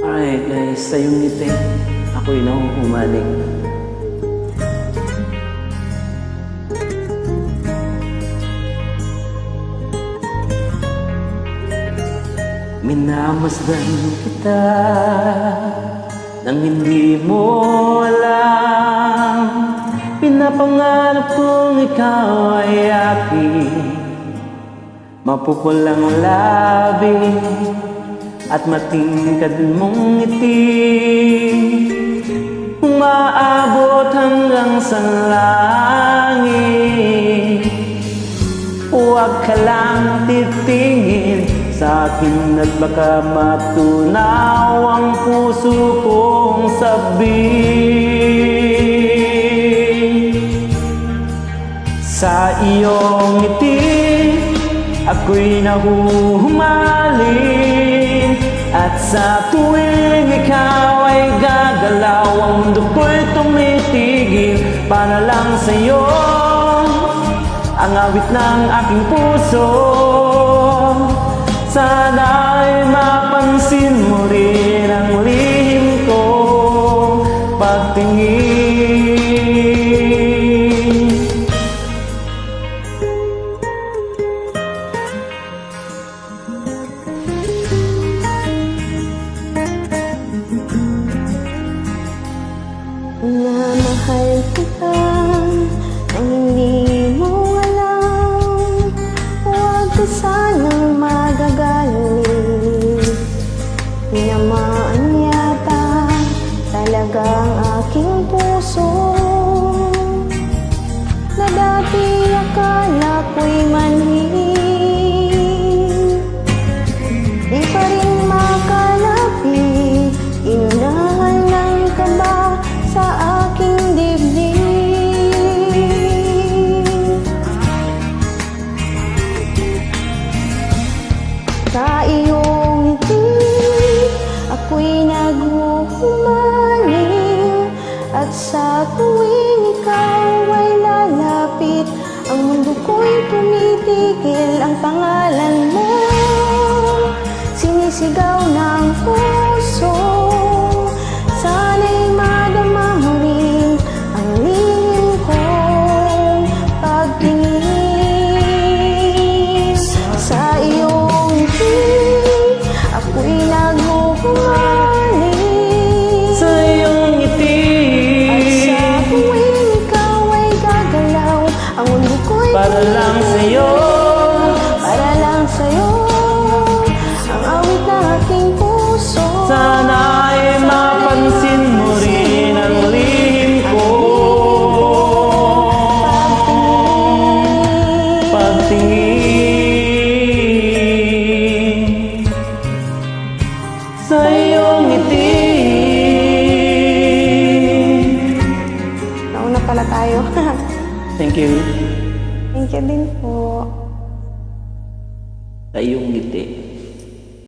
Alright guys, sa iyong ngiti, ako'y nahuhumaling. Minamasdan kita nang hindi mo alam. Pinapangarap kong ikaw ay aking mapupulang labi at matingkad mong ngiti, umaabot hanggang sa langit. Huwag ka lang titingin sa akin at baka matunaw ang puso kong sabing. Sa iyong ngiti, ako'y nahuhumaling, at sa tuwing ikaw ay gagalaw, ang mundo ko'y tumitigil para lang sa'yo. Ang awit ng aking puso, sana'y mapansin mo rin ang lihim ko pagtingin. Minamahal kita nang hindi mo alam. Huwag ka sanang magagalit. Tinamaan yata talaga ang aking puso, na dati akala ko'y manhid. Di pa rin makalapit, inunahan ng kaba sa aking dibdib. Sa iyong ngiti, ako'y naghuhumaling, at sa tuwing ikaw ay lalapit, ang mundo ko'y tumitigil. Ang pangalan mo, sinisigaw ng puso, sana'y madama mo rin ang lihim kong pagtingin. Sa iyong ngiti, ako'y naghuhumaling, Sa iyong ngiti, at sa tuwing ikaw ay gagalaw, ang mundo ko'y para lang sa'yo. para lang sa'yo. Ang awit ng aking puso, Sana'y mapansin mo rin ang lihim ko pagtingin. Sa iyong ngiti, nauna pala tayo. thank you. Thank you din po. Sa iyong ngiti.